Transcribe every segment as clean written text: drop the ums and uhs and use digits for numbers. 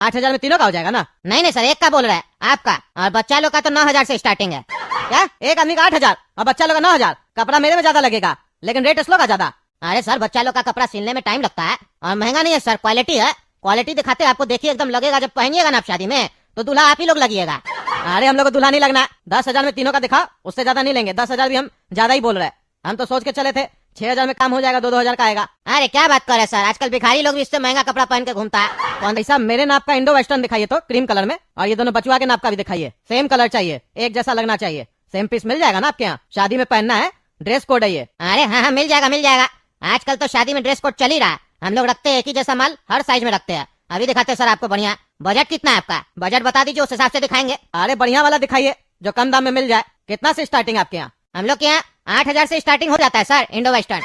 8,000 में तीनों का हो जाएगा ना? नहीं नहीं सर, एक का बोल रहा है आपका, और बच्चा लोग का तो 9,000 से स्टार्टिंग है। क्या एक आदमी का 8,000 और बच्चा लोग का 9,000? कपड़ा मेरे में ज्यादा लगेगा, लेकिन रेट इसलो का ज्यादा। अरे सर, बच्चा लोग का कपड़ा सिलने में टाइम लगता है और महंगा नहीं है सर, क्वालिटी है। क्वालिटी दिखाते आपको, देखिए एकदम लगेगा, जब पहनिएगा ना आप शादी में तो दूल्हा आप ही लोग लगिएगा। अरे हम लोग को दूल्हा नहीं लगना। 10,000 में तीनों का दिखा, उससे ज्यादा नहीं लेंगे। 10,000 भी हम ज्यादा ही बोल रहे हैं। हम तो सोच के चले थे 6,000 में काम हो जाएगा, 2-2 हजार का आएगा। अरे क्या बात कर रहे हैं सर, आजकल भिखारी लोग भी इससे महंगा कपड़ा पहन के घूमता है। कौन भाई साहब, मेरे नाप का इंडो वेस्टर्न दिखाइए तो, क्रीम कलर में, और ये दोनों बचुआ के नाप का भी दिखाइए। सेम कलर चाहिए, एक जैसा लगना चाहिए। सेम पीस मिल जाएगा ना आपके यहाँ? शादी में पहनना है, ड्रेस कोड है ये। अरे हाँ हाँ, मिल जाएगा मिल जाएगा। आजकल तो शादी में ड्रेस कोड चल ही रहा है। हम लोग रखते हैं एक ही जैसा माल, हर साइज में रखते हैं। अभी दिखाते हैं सर आपको बढ़िया। बजट कितना है आपका? बजट बता दीजिए, उस हिसाब से दिखाएंगे। अरे बढ़िया वाला दिखाइए जो कम दाम में मिल जाए। कितना से स्टार्टिंग आपके यहाँ? हम लोग के यहाँ 8,000 से स्टार्टिंग हो जाता है सर, इंडो वेस्टर्न।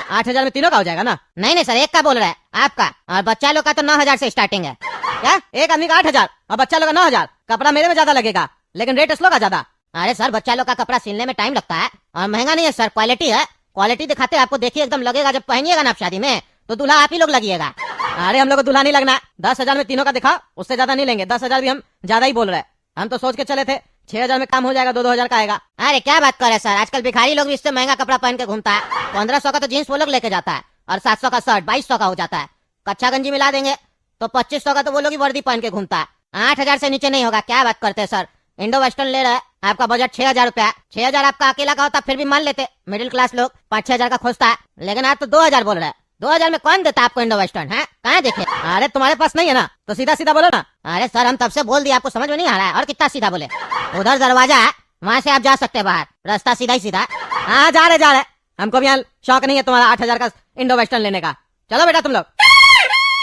8,000 में तीनों का हो जाएगा ना? नहीं नहीं सर, एक का बोल रहा है आपका, और बच्चा लोग का तो 9,000 से स्टार्टिंग है। क्या एक आदमी का 8,000 और बच्चा लोग का 9,000? कपड़ा मेरे में ज्यादा लगेगा, लेकिन रेट इसलो का ज्यादा। अरे सर, बच्चा लोग का कपड़ा सिलने में टाइम लगता है और महंगा नहीं है सर, क्वालिटी है। क्वालिटी दिखाते आपको, देखिए एकदम लगेगा, जब पहनिएगा ना आप शादी में तो दूल्हा आप ही लोग लगिएगा। अरे हम लोग को दूल्हा नहीं लगना। 10,000 में तीनों का दिखा, उससे ज्यादा नहीं लेंगे। 10,000 भी हम ज्यादा ही बोल रहे हैं। हम तो सोच के चले थे 6,000 में काम हो जाएगा, 2-2 हजार का आएगा। अरे क्या बात कर रहे हैं सर, आजकल भिखारी लोग भी इससे महंगा कपड़ा पहन के घूमता है। 1,500 का तो जीन्स वो लोग लेके जाता है, और 700 का शर्ट, 2,200 का हो जाता है। कच्चा गंजी मिला देंगे तो 2,500 का तो वो लोग ही वर्दी पहन के घूमता है। 8,000 से नीचे नहीं होगा। क्या बात करते हैं सर, इंडो वेस्टर्न ले रहा है, आपका बजट 6,000 रुपया। 6,000 आपका अकेला का होता फिर भी मान लेते, मिडिल क्लास लोग 5-6 हजार का खोजता है, लेकिन आप तो 2,000 बोल रहे हैं। 2,000 में कौन देता आपको इंडो वेस्टर्न है? कहाँ देखे? अरे तुम्हारे पास नहीं है ना, तो सीधा सीधा बोलो ना। अरे सर, हम तब से बोल दिए, आपको समझ में नहीं आ रहा है? और कितना सीधा बोले? उधर दरवाजा है, वहाँ से आप जा सकते हैं बाहर, रास्ता सीधा ही सीधा। हाँ जा रहे। हमको भी यहाँ शौक नहीं है तुम्हारा 8,000 का इंडो वेस्टर्न लेने का। चलो बेटा तुम लोग।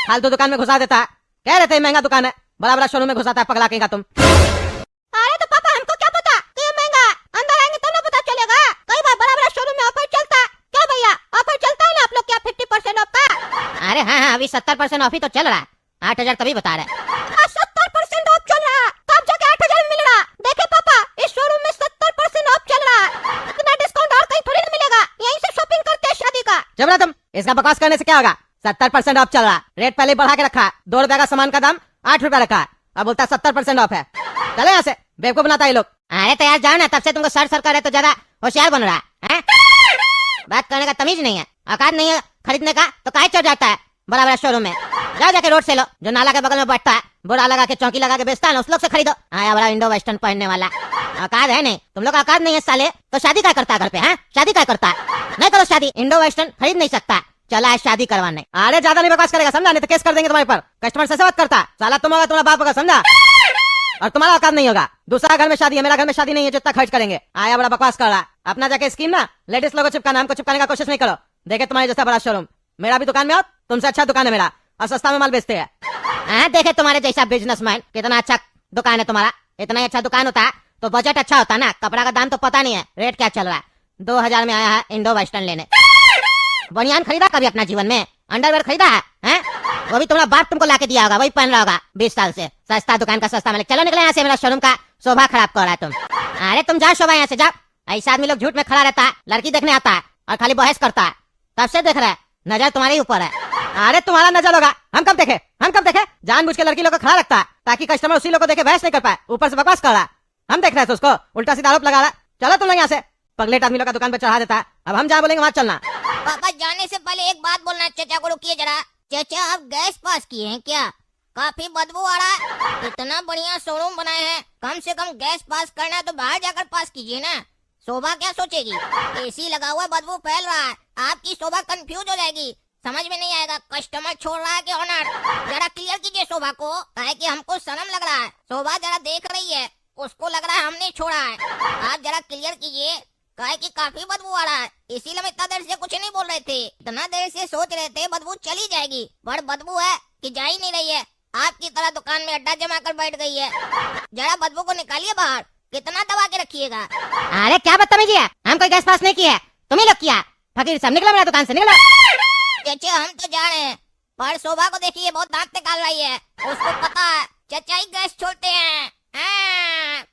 फालतू दुकान में घुसा देता है, कह रहे थे महंगा दुकान है, बड़ा बड़ा शोरूम में घुसाता है, पगला कहीं का तुम। अरे तो पापा, हमको क्या पता कि ये महंगा? अंदर आएंगे तब ना पता चलेगा। कई बार बड़ा बड़ा शोरूम में ऑफर चलता है। क्या भैया, ऑफर चलता है ना आप लोग क्या 50% ऑफ का? अरे हाँ हाँ, अभी 70% ऑफ ही तो चल रहा है। 8,000 तभी बता रहे। 70% ऑफ चल रहा है, तब जाके 8,000 मिल रहा। देखे पापा, इस शोरूम में 70% ऑफ चल रहा है। इतना डिस्काउंट और कहीं थोड़ी ना मिलेगा, यहीं से शॉपिंग करते हैं शादी का। जब ना तुम इसका बकवास करने से क्या होगा? 70% ऑफ चल रहा है, रेट पहले बढ़ा के रखा है। 2 रुपए का सामान का दाम 8 रुपया रखा है, अब बोलता 70% ऑफ है। चले यहाँ से, बेवकूफ बनाता है लोग। अरे तो यार जाओ ना, तब से तुमको सर कर रहे तो ज्यादा होशियार बन रहा है। बात करने का तमीज नहीं है, औकात नहीं है खरीदने का, तो काहे चढ़ जाता है बड़ा बड़ा शोरूम में? जाओ जाके रोड से लो, जो नाला के बगल में बैठता है, बोरा लगा के चौकी लगा के बेचता है ना, उस लोग से खरीदो। आया बड़ा इंडो वेस्टर्न पहनने वाला। औकात है नहीं, तुम लोग औकात नहीं है साले, तो शादी क्या करता है घर पे? है शादी क्या करता है? नहीं करो शादी, इंडो वेस्टर्न खरीद नहीं सकता, चला है शादी करवाने। अरे ज्यादा नहीं बकवास करेगा, समझा? नहीं तो केस कर देंगे तुम्हारे पर। कस्टमर से बात करता है साला, तुम होगा तुम्हारा बाप होगा, समझा? और तुम्हारा औकात नहीं होगा। दूसरा घर में शादी है, मेरा घर में शादी नहीं है, जितना खर्च करेंगे। आया बड़ा बकवास कर रहा है। अपना जाके स्कीम ना लेडीज लोगों को चिपकाना, हमको चिपकाने का कोशिश नहीं करो। देखे तुम्हारे जैसा बड़ा शोरूम, मेरा भी दुकान में आओ, तुमसे अच्छा दुकान है मेरा, और सस्ता में माल बेचते हैं। देखे तुम्हारे जैसा बिजनेसमैन, कितना अच्छा दुकान है तुम्हारा। इतना ही अच्छा दुकान होता तो बजट अच्छा होता ना। कपड़ा का दाम तो पता नहीं है, रेट क्या चल रहा है। 2,000 में आया है इंडो वेस्टर्न लेने। बनियान खरीदा कभी अपना जीवन में? अंडरवेयर खरीदा है? वो भी तुम्हारा बाप तुमको लाके दिया होगा, वही पहन रहा होगा 20 साल से। सस्ता दुकान का सस्ता मालिक। चलो निकले यहाँ से, मेरा शोरूम का शोभा खराब कर रहा है तुम। अरे तुम जाओ शोभा यहाँ से, जाओ। ऐसा आदमी लोग झूठ में खड़ा रहता है, लड़की देखने आता है और खाली बहस करता है, तब से देख रहा है। नजर तुम्हारे ही ऊपर है। अरे तुम्हारा नजर होगा, हम कब देखे? जानबूझ के लड़की लोग को खड़ा रखता है ताकि कस्टमर उसी लोग को देखे बहस नहीं कर पाए, ऊपर से बकवास कर रहा है। हम देख रहे थे उसको, उल्टा सीधा आरोप लगा रहा है। चलो तुम लोग यहाँ से। पगलेट आदमी लोग का दुकान पर चढ़ा देता है, अब हम जहाँ बोलेंगे वहाँ चलना। पापा जाने से पहले एक बात बोलना चाचा को, रुकिए जरा। चाचा आप गैस पास किए हैं क्या? काफी बदबू आ रहा है। इतना बढ़िया शोरूम बनाए हैं, कम से कम गैस पास करना है तो बाहर जाकर पास कीजिए ना। शोभा क्या सोचेगी? एसी लगा हुआ, बदबू फैल रहा है, आपकी शोभा कंफ्यूज हो जाएगी, समझ में नहीं आएगा कस्टमर छोड़ रहा है कि ऑनर। जरा क्लियर कीजिए शोभा को, काहे कि हमको शर्म लग रहा है। शोभा जरा देख रही है, उसको लग रहा है हमने छोड़ा है। आप जरा क्लियर कीजिए, काहे कि काफी बदबू आ रहा है। इसीलिए हम इतना देर से कुछ नहीं बोल रहे थे, इतना देर से सोच रहे थे बदबू चली जाएगी, पर बदबू है कि जा ही नहीं रही है। आपकी तरह दुकान में अड्डा जमा कर बैठ गई है। जरा बदबू को निकालिए बाहर, कितना दबा के रखिएगा। अरे क्या बदतमीजी है, हम कोई गैस पास नहीं किया, तुम ही लोग किया। फकीर सब निकला मेरा दुकान से, निकलो। चाचा हम तो जा रहे हैं, पर शोभा को देखिए बहुत दांत निकाल रही है, उसको पता है चाचा ही गैस छोड़ते हैं।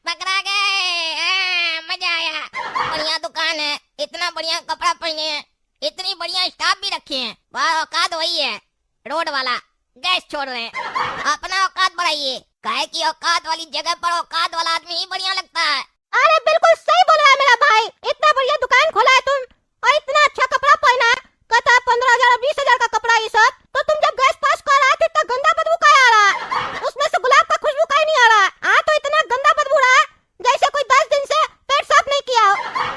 पकड़ा गए, मजा आया। बढ़िया दुकान है, इतना बढ़िया कपड़ा पहने हैं, इतनी बढ़िया स्टाफ भी रखे हैं। वाह, औकात वही है रोड वाला, गैस छोड़ रहे हैं। अपना औकात बढ़ाइए। काहे की औकात वाली जगह पर औकात वाला आदमी ही बढ़िया लगता है। अरे बिल्कुल सही बोल रहा है मेरा भाई, इतना बढ़िया दुकान खोला है तुम और इतना अच्छा कपड़ा पहना है। कहता है 15,000 और 20,000 का कपड़ा ये सब, तो तुम जब गैस पास कर रहा है तो इतना गंदा बदबू का आ रहा है, उसमें से गुलाब का खुशबू का ही नहीं आ रहा है। तो इतना गंदा बदबू रहा है जैसे कोई 10 दिन से पेट साफ नहीं किया हो।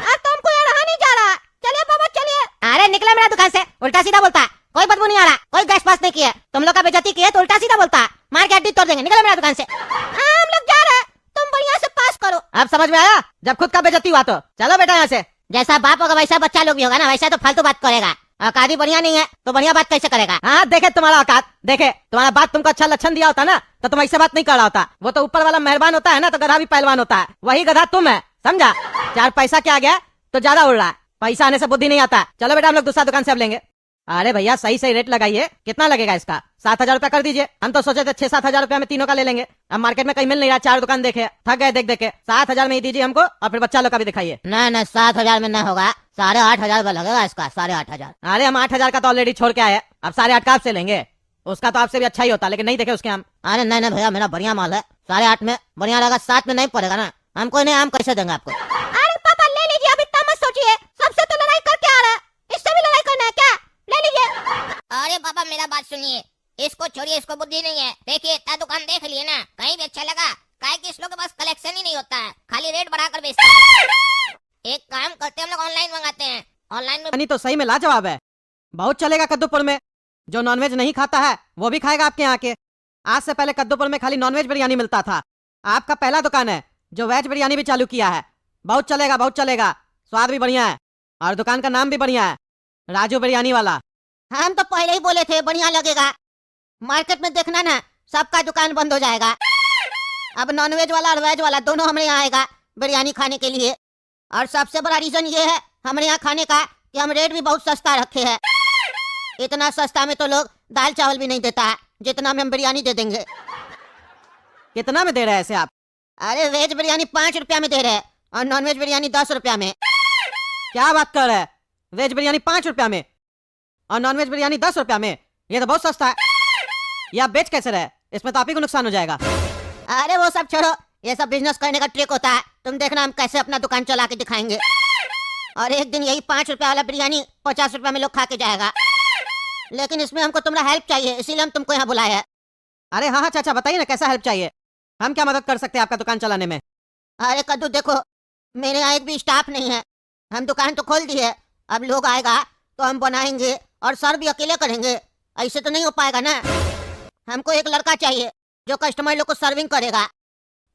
और तुमको यहाँ रहा नहीं जा रहा। चलिए बाबा चलिए। अरे निकले मेरा दुकान से, उल्टा सीधा बोलता है। कोई बदबू नहीं आ रहा, कोई गैस पास नहीं किया। तुम लोग का बेइज्जती किया तो उल्टा सीधा बोलता है, मार के हड्डी तोड़ देंगे। निकले मेरा दुकान से। हम लोग जा रहे हैं, तुम बढ़िया से पास करो। अब समझ में आया? जब खुद का बेइज्जती हुआ तो चलो बेटा यहाँ से। जैसा बाप होगा वैसा बच्चा लोग भी होगा ना, वैसा तो फालतू बात करेगा। औकात बढ़िया नहीं है तो बढ़िया बात कैसे करेगा? हाँ देखे तुम्हारा औकात, देखे तुम्हारा बाप तुमको अच्छा लक्षण दिया होता ना तो तुम ऐसे बात नहीं कर रहा होता। वो तो ऊपर वाला मेहरबान होता है ना, तो गधा भी पहलवान होता है। वही गधा तुम है, समझा? 4 पैसा क्या आ गया तो ज्यादा उड़ रहा है। पैसा आने से बुद्धि नहीं आता। चलो बेटा हम लोग दूसरा दुकान से अब लेंगे। अरे भैया सही सही रेट लगाइए। कितना लगेगा इसका? 7,000 रुपया कर दीजिए। हम तो सोचे थे 6-7 हजार रुपया में तीनों का ले लेंगे। अब मार्केट में कहीं मिल नहीं रहा, 4 दुकान देखे, थक गए देख देखे। 7,000 में ही दीजिए हमको, और फिर बच्चा लोग का भी दिखाइए। ना 7,000 में न होगा, 8,500 लगेगा इसका। 8,500। अरे हम 8,000 का तो ऑलरेडी छोड़ के आए, अब 8,500 का आपसे लेंगे। उसका तो आपसे भी अच्छा ही होता, लेकिन नहीं देखे उसके हम। अरे नहीं भैया, मेरा बढ़िया माल है। 8,500 में बढ़िया लगा, 7 में नहीं पड़ेगा ना। हमको नहीं, हम कैसे देंगे आपको? अरे पापा ले लीजिए, अब इतना मत सोचिए। सबसे तो लड़ाई करके आ रहा है, इससे भी लड़ाई करना है क्या? ले लीजिए। अरे पापा मेरा बात सुनिए, इसको छोड़िए, इसको बुद्धि नहीं है। देखिए इतना दुकान देख लिए ना, कहीं भी अच्छा लगा। काहे कि इस लोग के पास कलेक्शन ही नहीं होता है, खाली रेट बढ़ाकर बेचता है। एक काम करते हैं, हम लोग ऑनलाइन मंगाते हैं। ऑनलाइन में नहीं तो सही में लाजवाब है, बहुत चलेगा कद्दूपुर में। जो नॉनवेज नहीं खाता है वो भी खाएगा आपके यहाँ के। आज से पहले कद्दूपुर में खाली नॉनवेज बिरयानी मिलता था। आपका पहला दुकान है जो वेज बिरयानी भी चालू किया है। बहुत चलेगा, बहुत चलेगा। स्वाद भी बढ़िया है और दुकान का नाम भी बढ़िया है, राजू बिरयानी वाला। हम तो पहले ही बोले थे बढ़िया लगेगा। मार्केट में देखना ना, सबका दुकान बंद हो जाएगा। अब नॉनवेज वाला और वेज वाला दोनों हमारे यहाँ आएगा बिरयानी खाने के लिए। और सबसे बड़ा रीजन ये है हमारे यहाँ खाने का कि हम रेट भी बहुत सस्ता रखे हैं। इतना सस्ता में तो लोग दाल चावल भी नहीं देता है जितना में हम बिरयानी दे देंगे। कितना में दे रहे हैं ऐसे आप? अरे वेज बिरयानी 5 रुपया में दे रहे हैं और नॉनवेज बिरयानी 10 रुपया में। क्या बात कर रहे हैं? वेज बिरयानी 5 रुपया में और नॉनवेज बिरयानी 10 रुपया में? ये तो बहुत सस्ता है। ये आप बेच कैसे रहे? इसमें तो आप ही को नुकसान हो जाएगा। अरे वो सब छोड़ो, ये सब बिजनेस करने का ट्रिक होता है। तुम देखना हम कैसे अपना दुकान चला के दिखाएंगे। और एक दिन यही 5 रुपया वाला बिरयानी 50 रुपया में लोग खा के जाएगा। लेकिन इसमें हमको तुम्हारा हेल्प चाहिए, इसीलिए हम तुमको यहाँ बुलाए हैं। अरे हाँ चाचा बताइए ना, कैसा हेल्प चाहिए? हम क्या मदद कर सकते हैं आपका दुकान चलाने में? अरे कद्दू देखो, मेरे यहाँ एक भी स्टाफ नहीं है। हम दुकान तो खोल दी है, अब लोग आएगा तो हम बनाएंगे और सर्व भी अकेले करेंगे। ऐसे तो नहीं हो पाएगा ना। हमको एक लड़का चाहिए जो कस्टमर लोग को सर्विंग करेगा।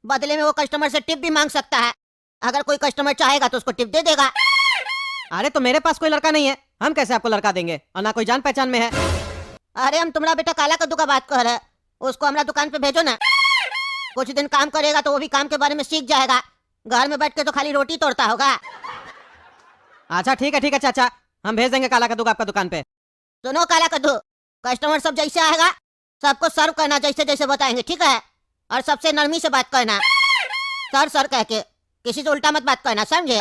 बदले में वो कस्टमर से टिप भी मांग सकता है। अगर कोई कस्टमर चाहेगा तो उसको टिप दे देगा। अरे तो मेरे पास कोई लड़का नहीं है, हम कैसे आपको लड़का देंगे? और ना कोई जान पहचान में है। अरे हम तुम्हारा बेटा काला कद्दू का बात कर रहे हैं, उसको हमारा दुकान पे भेजो ना। कुछ दिन काम करेगा तो वो भी काम के बारे में सीख जाएगा। घर में बैठ के तो खाली रोटी तोड़ता होगा। अच्छा ठीक है चाचा, हम भेज देंगे काला कद्दू आपका दुकान पे। सुनो काला कद्दू, कस्टमर सब जैसे आएगा सबको सर्व करना जैसे जैसे बताएंगे, ठीक है? और सबसे नरमी से बात करना, सर कह के, किसी से उल्टा मत बात करना, समझे?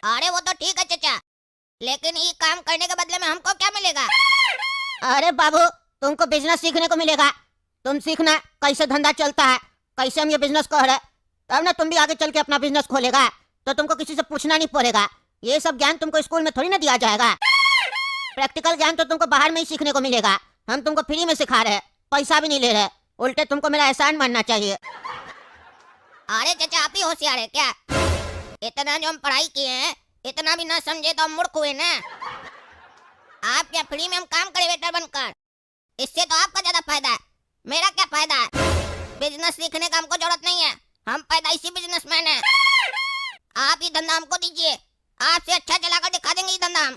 अरे वो तो ठीक है चाचा, लेकिन ये काम करने के बदले में हमको क्या मिलेगा? अरे बाबू, तुमको बिजनेस सीखने को मिलेगा। तुम सीखना कैसे धंधा चलता है, कैसे हम ये बिजनेस कर रहे, तब ना तुम भी आगे चल के अपना बिजनेस खोलेगा तो तुमको किसी से पूछना नहीं पड़ेगा। ये सब ज्ञान तुमको स्कूल में थोड़ी ना दिया जाएगा। प्रैक्टिकल ज्ञान तो तुमको बाहर में ही सीखने को मिलेगा। हम तुमको फ्री में सिखा रहे हैं, पैसा भी नहीं ले रहे। उल्टे तुमको मेरा एहसान मानना चाहिए। अरे चाचा आप ही होशियार है क्या? इतना जो हम पढ़ाई किए हैं इतना भी ना समझे तो हम मूर्ख हुए ना। आप क्या फ्री में हम काम करे वेटर बनकर? इससे तो आपका ज्यादा फायदा है, मेरा क्या फायदा है? बिजनेस सीखने का हमको जरूरत नहीं है, हम पैदाइशी बिजनेसमैन हैं। आप ये धंधा हमको दीजिए, आपसे अच्छा चलाकर दिखा देंगे ये धंधा हम।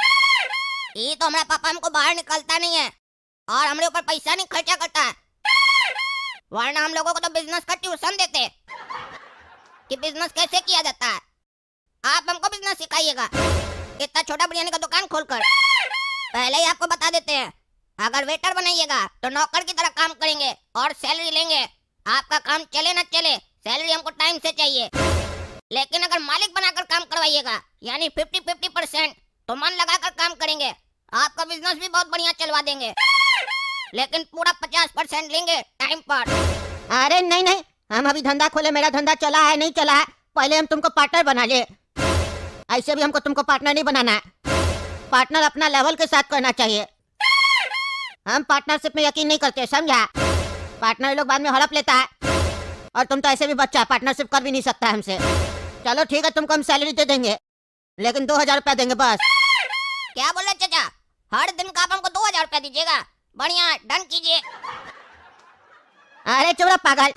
ये तो हमारा पापा हमको बाहर निकलता नहीं है और हमारे ऊपर पैसा नहीं खर्चा करता है, वरना हम लोगों को तो बिजनेस का ट्यूशन देते कि बिजनेस कैसे किया जाता है। आप हमको बिजनेस सिखाइएगा, इतना छोटा बिरयानी का दुकान खोलकर। पहले ही आपको बता देते हैं, अगर वेटर बनाइएगा तो नौकर की तरह काम करेंगे और सैलरी लेंगे। आपका काम चले ना चले, सैलरी हमको टाइम से चाहिए। लेकिन अगर मालिक बनाकर काम करवाइएगा यानी 50-50% तो मन लगाकर काम करेंगे, आपका बिजनेस भी बहुत बढ़िया चलवा देंगे। लेकिन पूरा 50% लेंगे टाइम पर। अरे नहीं नहीं, हम अभी धंधा खोले, मेरा धंधा चला है नहीं चला है, पहले हम तुमको पार्टनर बना ले। ऐसे भी हमको तुमको पार्टनर नहीं बनाना है, पार्टनर अपना लेवल के साथ करना चाहिए। हम पार्टनरशिप में यकीन नहीं करते, समझा? पार्टनर लोग बाद में हड़प लेता है, और तुम तो ऐसे भी बच्चा, पार्टनरशिप कर भी नहीं सकता हमसे। चलो ठीक है, तुमको हम सैलरी दे देंगे, लेकिन 2000 रुपया देंगे बस। क्या बोल रहे चाचा, हर दिन का आप हमको 2000 रुपया दीजिएगा? बढ़िया, डन कीजिए। अरे चुप रह पागल,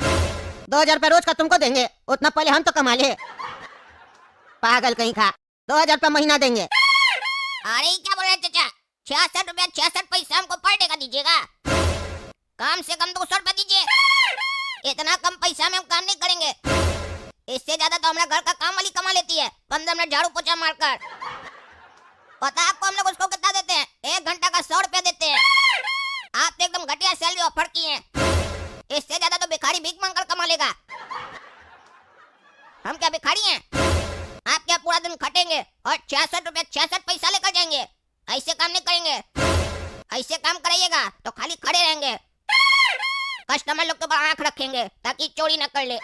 2000 रुपया रोज का तुमको देंगे, उतना पहले हम तो कमा ले। पागल कहीं खा, 2000 रुपया महीना देंगे। अरे क्या बोल रहे चाचा, 66 रुपया 66 पैसा हमको पर डे का दीजिएगा? कम से कम 200 रुपया दीजिए। इतना कम पैसा में हम काम नहीं करेंगे, इससे ज्यादा तो हमारा घर का काम वाली कमा लेती है 15 मिनट झाड़ू पोछा मारकर। पता है आपको हम लोग उसको कितना देते हैं? 1 घंटा का 100 रुपया देते हैं। आप तो एकदम घटिया सैलरी ऑफर किए हैं, इससे ज्यादा तो भिखारी भीख मांगकर कमा लेगा। हम क्या भिखारी हैं? आप क्या पूरा दिन खटेंगे और 66 रुपया 66 पैसा लेकर जाएंगे? ऐसे काम नहीं करेंगे। ऐसे काम कराइएगा तो खाली खड़े रहेंगे, कस्टमर लोग के ऊपर आंख रखेंगे ताकि चोरी न कर ले।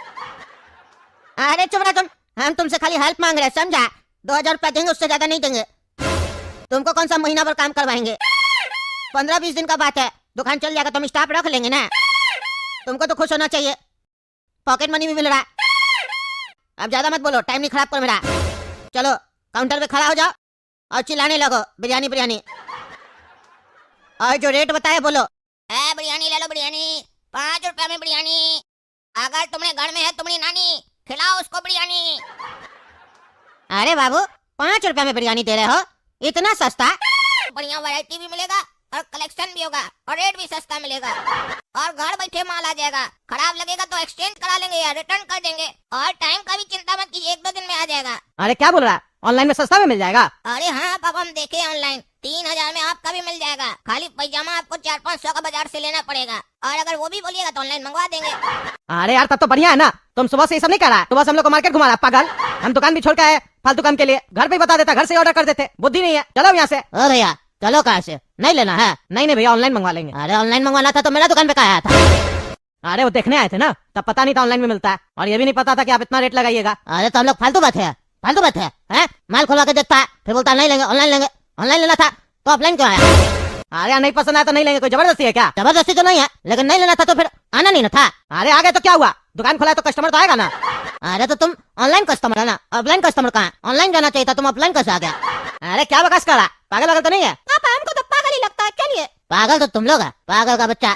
अरे चुप रह तुम, हम तुमसे खाली हेल्प मांग रहे हैं, समझा? 2000 रुपया देंगे, उससे ज्यादा नहीं देंगे। तुमको कौन सा महीना भर काम करवाएंगे? 15-20 दिन का बात है, दुकान चल जाएगा तो हम स्टाफ रख लेंगे ना। तुमको तो खुश होना चाहिए, पॉकेट मनी भी मिल रहा है। अब ज्यादा मत बोलो, टाइम नहीं खराब करो मेरा। चलो काउंटर पे खड़ा हो जाओ और चिल्लाने लगो, बिरयानी बिरयानी। और जो रेट बताए बोलो। बिरयानी ले लो, बिरयानी 5 रुपया में बिरयानी। अगर तुम्हारे घर में है तुम्हारी नानी, खिलाओ उसको बिरयानी। अरे बाबू, 5 रुपया में बिरयानी दे रहे हो? इतना सस्ता? बढ़िया वैरायटी भी मिलेगा और कलेक्शन भी होगा और रेट भी सस्ता मिलेगा, और घर बैठे माल आ जाएगा। खराब लगेगा तो एक्सचेंज करा लेंगे या रिटर्न कर देंगे, और टाइम का भी चिंता मत कीजिए, 1-2 दिन में आ जाएगा। अरे क्या बोल रहा है, ऑनलाइन में सस्ता में मिल जाएगा? अरे हाँ पापा, हम देखे ऑनलाइन 3000 में आपका भी मिल जाएगा। खाली पैजामा आपको 400-500 का बाजार से लेना पड़ेगा, और अगर वो भी बोलिएगा तो ऑनलाइन मंगवा देंगे। अरे यार तब तो बढ़िया है ना, तुम सुबह से ये सब नहीं कर रहा है, तो बस हम लोग को मार्केट घुमा रहा है पागल। हम दुकान भी छोड़ के आए फालतू काम के लिए, घर पे ही बता देता, घर से ऑर्डर कर देते। बुद्धि नहीं है, चलो यहाँ से। ओ भैया चलो, कहाँ से? नहीं लेना है? नहीं भैया, ऑनलाइन मंगवा लेंगे। अरे ऑनलाइन मंगवाना था तो मेरा दुकान पे कहाँ आया था? अरे वो देखने आए थे ना, तब पता नहीं था ऑनलाइन में मिलता है, और ये भी नहीं पता था कि आप इतना रेट लगाइएगा। अरे तो हम लोग फालतू बात है, फालतू बात है, हैं? माल खोलवा के देखता है, फिर बोलता है नहीं लेंगे, ऑनलाइन लेंगे। ऑनलाइन लेना था तो ऑफलाइन क्यों आया? अरे नहीं पसंद आया तो नहीं लेंगे, कोई जबरदस्ती है क्या? जबरदस्ती तो नहीं है, लेकिन नहीं लेना था तो फिर आना नहीं ना था। अरे आ गए तो क्या हुआ, दुकान खोला है तो कस्टमर तो आएगा ना। अरे तो तुम ऑनलाइन कस्टमर है ना, ऑफलाइन कस्टमर कहाँ है? ऑनलाइन जाना चाहिए था, तुम ऑफलाइन कैसे आ गया? अरे क्या बकवास कर रहा, पागल वागल तो नहीं है? पापा हमको तो पागल ही लगता है, चलिए। पागल तो तुम लोग है, पागल का बच्चा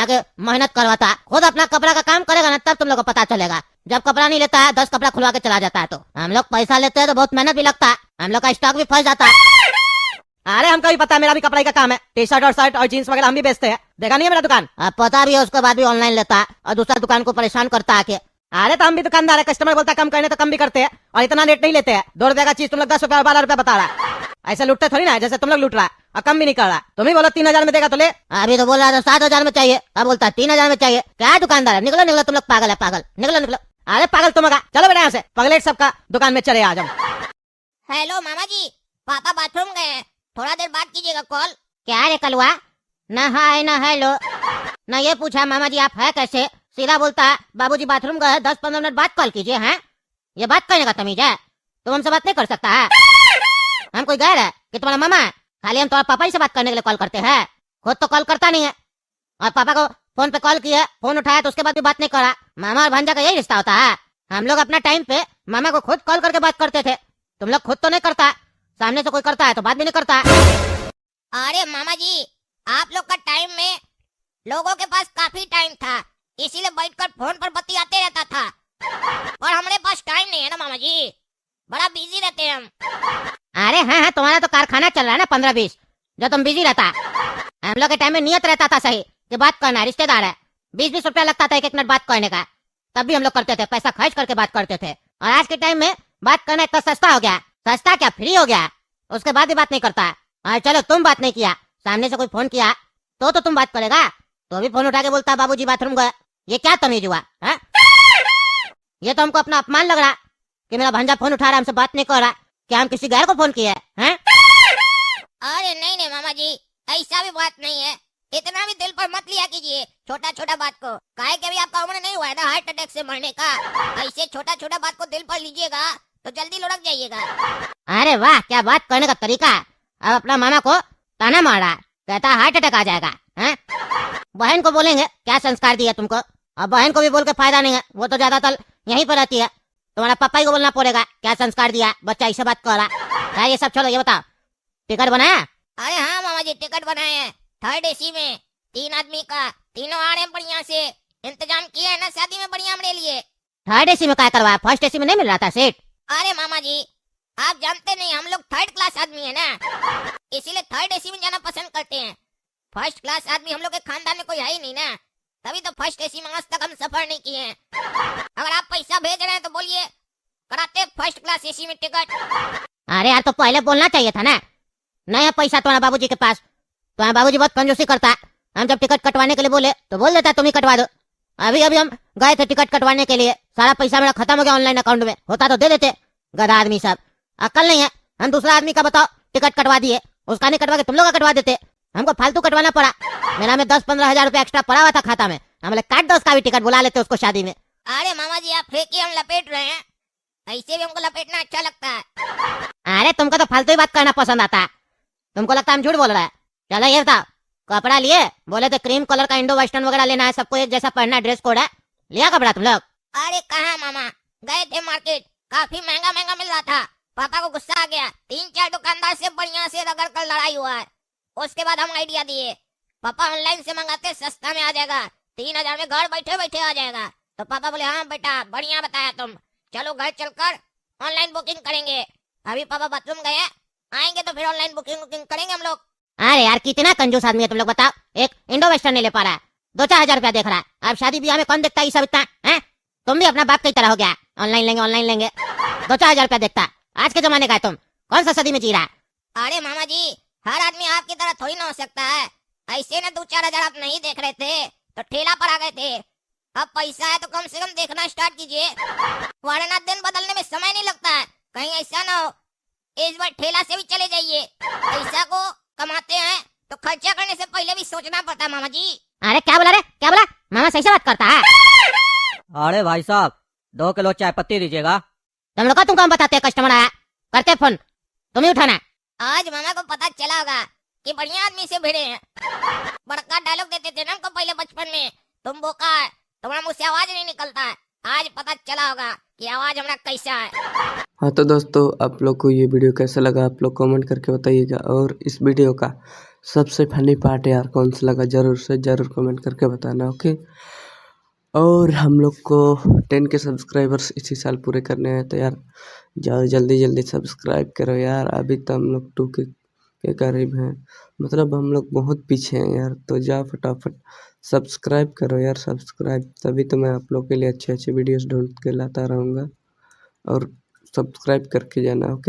आगे मेहनत करवाता, खुद अपना कपड़ा का काम करेगा ना, तब तुम लोग को पता चलेगा। जब कपड़ा नहीं लेता है, 10 कपड़ा खुलवा के चला जाता है। तो हम लोग पैसा लेते हैं तो बहुत मेहनत भी लगता है, हम लोग का स्टॉक भी फंस जाता है। अरे हमको भी पता है, मेरा भी कपड़ाई का काम है, टी शर्ट और शर्ट और जीन्स वगैरह हम भी बेचते हैं, देखा नहीं है मेरा दुकान? अब पता भी है, उसके बाद भी ऑनलाइन लेता है और दूसरा दुकान को परेशान करता है आके। अरे तो हम भी दुकानदार है, कस्टमर बोलता है कम करने तो कम भी करते हैं, और इतना रेट नहीं लेते हैं। 2 रुपए का चीज तुम लोग 10 रुपया 12 रुपया बता रहा है। ऐसे लूटते थोड़ी ना है, जैसे तुम लोग लूट रहा है, और कम भी नहीं कर रहा। तुम ही बोलो 3000 में देगा तो ले। अभी तो बोल रहा था 7000 में चाहिए, अब बोलता है 3000 में चाहिए। क्या दुकानदार है? निकलो निकलो, तुम लोग पागल है, पागल, निकलो निकलो। अरे पागल तुम होगा, चलो बेटा यहाँ से, पगलेट सबका दुकान में चले आज हम। हेलो मामा जी, पापा बाथरूम गए हैं, थोड़ा देर बात कीजिएगा कॉल। क्या रे कलवा, न हाय न हेलो, न ये पूछा मामा जी आप है कैसे, सीधा बोलता है बाबूजी बाथरूम गए, 10-15 मिनट बाद कॉल कीजिए। हैं, ये बात करने का तमीज है? तुम हमसे बात नहीं कर सकता है? हम कोई गैर है कि तुम्हारा मामा है? खाली हम तुम्हारे पापा ही से बात करने के लिए कॉल करते हैं, खुद तो कॉल करता नहीं है। और पापा को फोन पे कॉल किया, फोन उठाया तो उसके बाद भी बात नहीं करा। मामा और भांजा का यही रिश्ता होता है। हम लोग अपना टाइम पे मामा को खुद कॉल करके बात करते थे, तुम लोग खुद तो नहीं करता, सामने से कोई करता है तो बात भी नहीं करता। अरे मामा जी, आप लोग का टाइम में लोगों के पास काफी टाइम था, इसीलिए बैठकर फोन पर बतियाते रहता था, और हमारे पास टाइम नहीं है ना मामा जी, बड़ा बिजी रहते हैं हम। अरे हाँ, तुम्हारा तो कारखाना चल रहा है ना 15-20, जो तुम बिजी रहता। हम लोग के टाइम में नियत रहता था सही कि बात करना, रिश्तेदार है, 20-20 रुपया लगता था 1-1 मिनट बात करने का, तब भी हम लोग करते थे, पैसा खर्च करके बात करते थे। और आज के टाइम में बात करना इतना सस्ता हो गया, सस्ता क्या फ्री हो गया, उसके बाद भी बात नहीं करता। और चलो तुम बात नहीं किया, सामने से कोई फोन किया तो तुम बात करेगा, तो भी फोन उठा के बोलता बाबूजी बाथरूम गए। ये क्या तमीज हुआ है? ये तो हमको अपना अपमान लग रहा कि मेरा भांजा फोन उठा रहा, हमसे बात नहीं कर रहा, क्या हम किसी गैर को फोन किए हैं? अरे नहीं नहीं मामा जी, ऐसा भी बात नहीं है, इतना भी दिल पर मत लिया कीजिए छोटा छोटा बात को। काहे कि अभी आपका उम्र नहीं हुआ है ना हार्ट अटैक से मरने का। ऐसे छोटा छोटा बात को दिल पर लीजिएगा तो जल्दी लुढ़क जाइएगा। अरे वाह, क्या बात करने का तरीका है। अब अपना मामा को ताना मार रहा है, कहता है हार्ट अटैक आ जाएगा। हैं? बहन को बोलेंगे क्या संस्कार दिया तुमको। अब बहन को भी बोल के फायदा नहीं है, वो तो ज्यादातर यहीं पर रहती है। तुम्हारा पापा ही को बोलना पड़ेगा क्या संस्कार दिया, बच्चा ऐसे बात कर रहा है। ये सब छोड़ो, ये बताओ टिकट बनाया? अरे हाँ मामा जी, टिकट बनाए हैं 3rd AC में 3 आदमी का। तीनों आ रहे हैं बढ़िया से। इंतजाम किया है ना शादी में बढ़िया हमने लिए। 3rd AC में क्या करवाया, फर्स्ट AC में नहीं मिल रहा था सीट? अरे मामा जी, आप जानते नहीं हम लोग 3rd क्लास आदमी है ना, इसीलिए 3rd AC में जाना पसंद करते हैं। 1st क्लास आदमी हम लोग के खानदान में कोई है ही नहीं ना, तभी तो 1st AC में आज तक हम सफर नहीं किए हैं। अगर आप पैसा भेज रहे हैं तो बोलिए, कराते 1st क्लास AC में टिकट। अरे यार, तो पहले बोलना चाहिए था ना। नहीं है पैसा तुम्हारे बाबूजी के पास, तुम्हारे बाबूजी बहुत कंजूसी करता है। हम जब टिकट कटवाने के लिए बोले तो बोल देता तुम ही कटवा दो। अभी अभी हम गए थे टिकट कटवाने के लिए, सारा पैसा मेरा खत्म हो गया ऑनलाइन अकाउंट में, होता तो दे देते। गधा आदमी सब, अकल नहीं है। हम दूसरा आदमी का बताओ टिकट कटवा दिए, उसका नहीं कटवा के तुम लोग का कटवा देते। हमको फालतू कटवाना पड़ा। मेरा में 10-15 हजार रुपया एक्स्ट्रा पड़ा हुआ था खाता में, हम बोले काट दो उसका भी टिकट, बुला लेते उसको शादी में। अरे मामा जी, आप फेंकिए, हम लपेट रहे हैं। ऐसे भी हमको लपेटना अच्छा लगता है। अरे तुमको तो फालतू ही बात करना पसंद आता है, तुमको लगता है हम झूठ बोल रहे हैं। चलो ये बताओ, कपड़ा लिए? बोले थे क्रीम कलर का इंडो वेस्टर्न वगैरह लेना है, सबको एक जैसा पहनना, ड्रेस कोड है। लिया कपड़ा तुम लोग? अरे कहाँ मामा, गए थे मार्केट, काफी महंगा महंगा मिल रहा था। पापा को गुस्सा आ गया, 3-4 दुकानदार से बढ़िया से रगड़ कर लड़ाई हुआ है। उसके बाद हम आइडिया दिए, पापा ऑनलाइन से मंगाते सस्ता में आ जाएगा, 3000 में घर बैठे बैठे आ जाएगा। तो पापा बोले हाँ बेटा बढ़िया बताया तुम, चलो घर चलकर ऑनलाइन बुकिंग करेंगे। अभी पापा बाथरूम गए, आएंगे तो फिर ऑनलाइन बुकिंग करेंगे हम लोग। अरे यार, कितना कंजूस आदमी है तुम लोग, बताओ। एक इंडो वेस्टर्न नहीं ले पा रहा है, 2-4 हजार रुपया देख रहा है। अब शादी ब्याह में कौन देखता है ये सब इतना है? तुम भी अपना बाप की तरह हो गया, ऑनलाइन लेंगे 2-4 हजार रुपया देखता है। आज के जमाने का है, तुम कौन सा सदी में जी रहा है? अरे मामा जी, हर आदमी आपकी तरह थोड़ी ना हो सकता है। ऐसे ना 2-4 हजार आप नहीं देख रहे थे तो ठेला पर आ गए थे। अब पैसा है तो कम से कम देखना स्टार्ट कीजिए, वरना दिन बदलने में समय नहीं लगता है। कहीं ऐसा ना हो इस बार ठेला से भी चले जाइए। पैसा को कमाते हैं तो खर्चा करने से पहले भी सोचना पड़ता है मामा जी। अरे क्या बोला रे, क्या बोला? मामा सही से बात करता है। अरे भाई साहब, 2 किलो चाय पत्ती दीजिएगा। तुम लोग को तुम कौन बताते, कस्टमर आया करते फोन, तुम ही उठाना। आज मामा को पता चला होगा कि बढ़िया आदमी से भिड़े हैं। बड़का डायलॉग देते थे ना हमको पहले बचपन में, तुम बोका है, तुम्हारा मुंह से आवाज नहीं निकलता है। आज पता चला होगा कि आवाज हमारा कैसा है। हाँ तो दोस्तों, आप लोग को ये वीडियो कैसा लगा आप लोग कमेंट करके बताइएगा। और इस वीडियो का सबसे फनी पार्ट यार कौन सा लगा, ज़रूर से ज़रूर कमेंट करके बताना, ओके। और हम लोग को 10 के सब्सक्राइबर्स इसी साल पूरे करने हैं, तो यार जाओ जल्दी सब्सक्राइब करो यार। अभी तो हम लोग 2 के करीब हैं, मतलब हम लोग बहुत पीछे हैं यार। तो जाओ फटाफट सब्सक्राइब करो यार, सब्सक्राइब, तभी तो मैं आप लोग के लिए अच्छे वीडियोस ढूंढ के लाता रहूँगा। और सब्सक्राइब करके जाना, ओके।